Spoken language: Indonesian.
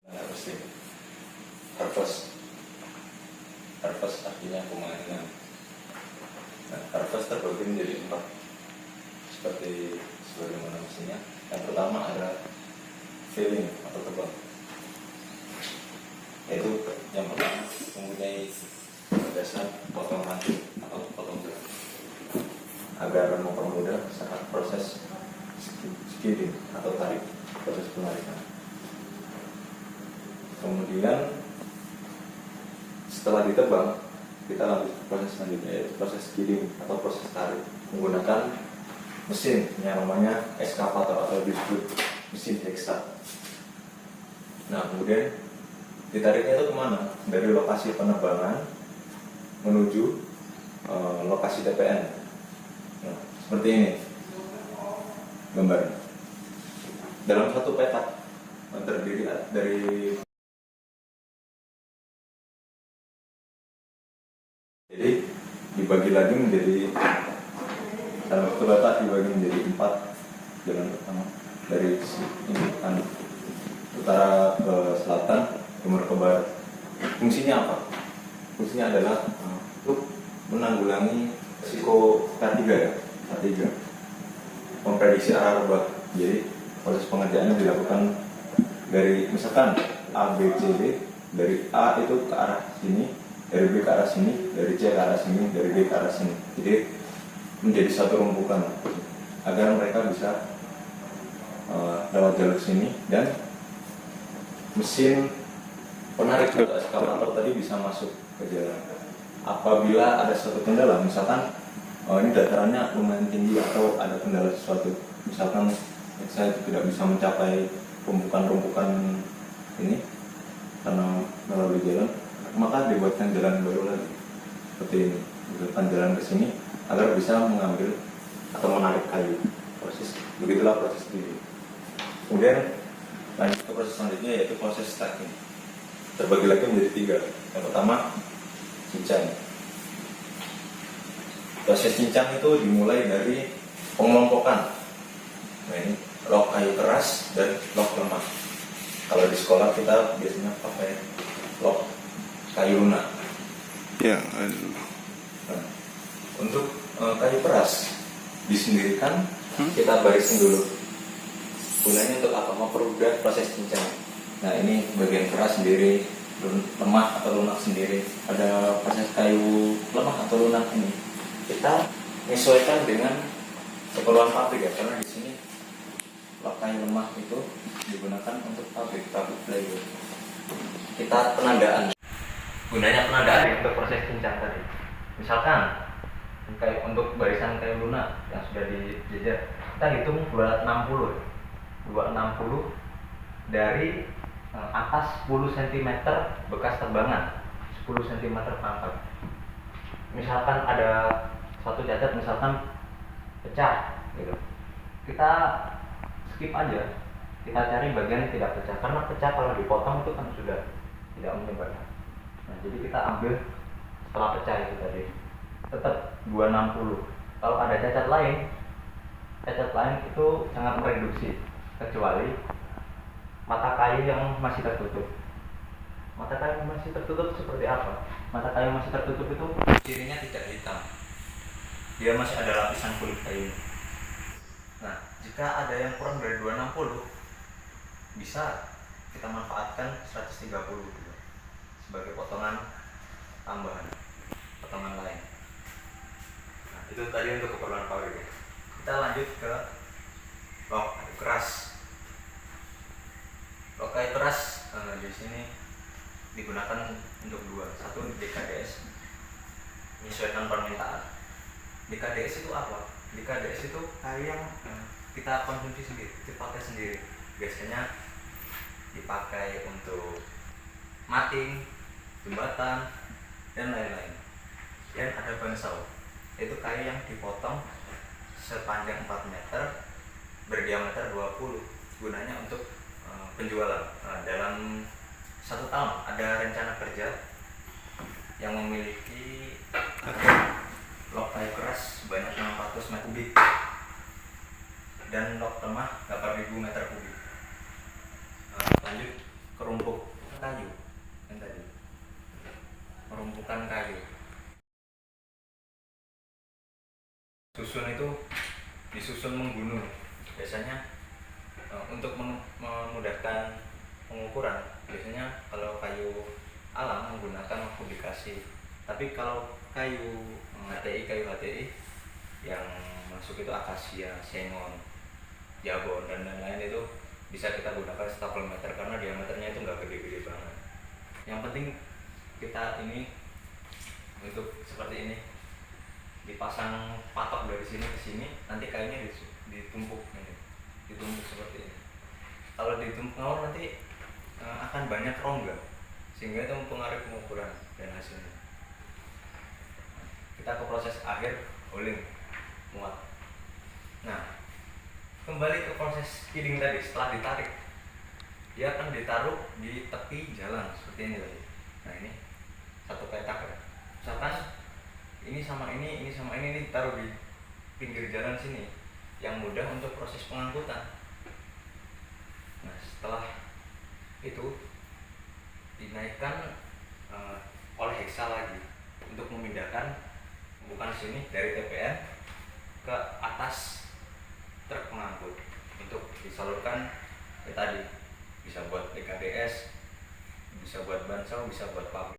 Harvesting. Harvest artinya pemanenan. Nah, harvest terbagi menjadi 4 seperti sebagaimana mesinnya. Yang pertama ada filling atau tebang, yaitu yang pertama mempunyai dasar potong ranting atau potong gerak agar mempermudah saat proses skidding atau tarik, proses penarikan. Kemudian setelah ditebang, kita lanjut ke proses selanjutnya, yaitu proses skidding atau proses tarik menggunakan mesin yang namanya eskavator atau disebut mesin hexa. Nah, kemudian ditariknya itu kemana? Dari lokasi penebangan menuju lokasi TPN. Nah, seperti ini gambarnya. Dalam satu petak terdiri dari jadi dibagi lagi menjadi dalam satu petak dibagi menjadi 4 jalan pertama dari ini kan utara ke selatan, timur ke barat. Fungsinya apa? Fungsinya adalah untuk menanggulangi risiko K3 ya, K3, memprediksi arah rebah. Jadi proses pengerjaannya dilakukan dari misalkan A, B, C, D. Dari A itu ke arah sini, dari B ke arah sini, dari C ke arah sini, dari D ke arah sini. Jadi menjadi satu rumpukan agar mereka bisa lewat jalur sini, dan mesin penarik atau eskavator tadi bisa masuk ke jalan. Apabila ada suatu kendala, misalkan ini datarannya lumayan tinggi atau ada kendala sesuatu, misalkan saya tidak bisa mencapai rumpukan-rumpukan ini karena melalui jalan, maka dibuatkan jalan baru lagi seperti ini, dibuatkan jalan ke sini agar bisa mengambil atau menarik kayu. Begitulah proses ini. Kemudian lanjut ke proses selanjutnya, yaitu proses stacking. Terbagi lagi menjadi 3. Yang pertama cincang. Proses cincang itu dimulai dari pengelompokan. Nah, ini log kayu keras dan log lemah. Kalau di sekolah kita biasanya pakai log kayu lunak. Ya. Nah, untuk kayu keras disendirikan, kita barisin dulu. Gunanya untuk apa? Mempermudah proses cincang. Nah, ini bagian keras sendiri, lemah atau lunak sendiri. Ada proses kayu lemah atau lunak ini. Kita menyesuaikan dengan keperluan pabrik ya, karena di sini kayu lemah itu digunakan untuk pabrik plywood. Kita penandaan. Gunanya penandaan untuk proses cincang tadi. Misalkan kayak untuk barisan kayu lunak yang sudah dijejer, kita hitung 260 dari atas 10 cm bekas tebangan, 10 cm pangkal. Misalkan ada suatu cacat, misalkan pecah gitu, kita skip aja, kita cari bagian yang tidak pecah, karena pecah kalau dipotong itu kan sudah tidak menyebar. Nah, jadi kita ambil setelah pecah itu tadi, tetap 260. Kalau ada cacat lain itu sangat mereduksi, kecuali mata kayu yang masih tertutup. Mata kayu yang masih tertutup seperti apa? Mata kayu yang masih tertutup itu cirinya tidak hitam, dia masih ada lapisan kulit kayu. Nah, jika ada yang kurang dari 260, bisa kita manfaatkan 130 gitu, sebagai potongan tambahan, potongan lain. Nah, itu tadi untuk keperluan pabrik. Kita lanjut ke log kayu keras. Log kayu keras di sini digunakan untuk 2. Satu, DKDS, menyesuaikan permintaan. DKDS itu apa? DKDS itu kayu yang kita konsumsi sendiri, dipakai sendiri. Biasanya dipakai untuk mating, jembatan, dan lain-lain. Dan ada bansau, itu kayu yang dipotong sepanjang 4 meter, berdiameter 20. Gunanya untuk penjualan. Dalam 1 tahun ada rencana kerja yang memiliki log kayu keras sebanyak 600 meter kubik dan log lemah 8.000 meter kubik. Lanjut ke merumpuk kayu yang tadi, merumpukan kayu. Susun itu disusun menggunung biasanya untuk memudahkan pengukuran. Biasanya kalau kayu alam menggunakan publikasi, tapi kalau kayu HTI yang masuk itu akasia, sengon, jabon dan lain-lain itu bisa kita gunakan staplemeter karena diameternya itu nggak gede-gede banget. Yang penting kita ini untuk seperti ini dipasang patok dari sini ke sini, nanti kayunya ditumpuk ini, ditumpuk seperti ini. Kalau ditumpuk ngawur nanti akan banyak rongga sehingga itu mempengaruhi pengukuran dan hasilnya. Kita ke proses akhir holing muat. Nah, kembali ke proses kidding tadi. Setelah ditarik, dia akan ditaruh di tepi jalan seperti ini tadi. Nah, ini satu petak ya. Misalkan ini sama ini ditaruh di pinggir jalan sini yang mudah untuk proses pengangkutan. Nah, setelah itu dinaikkan oleh heksa lagi untuk memindahkan bukan sini dari TPN ke atas truk pengangkut untuk disalurkan ke tadi, bisa buat PKDS, bisa buat bansau, bisa buat pabrik.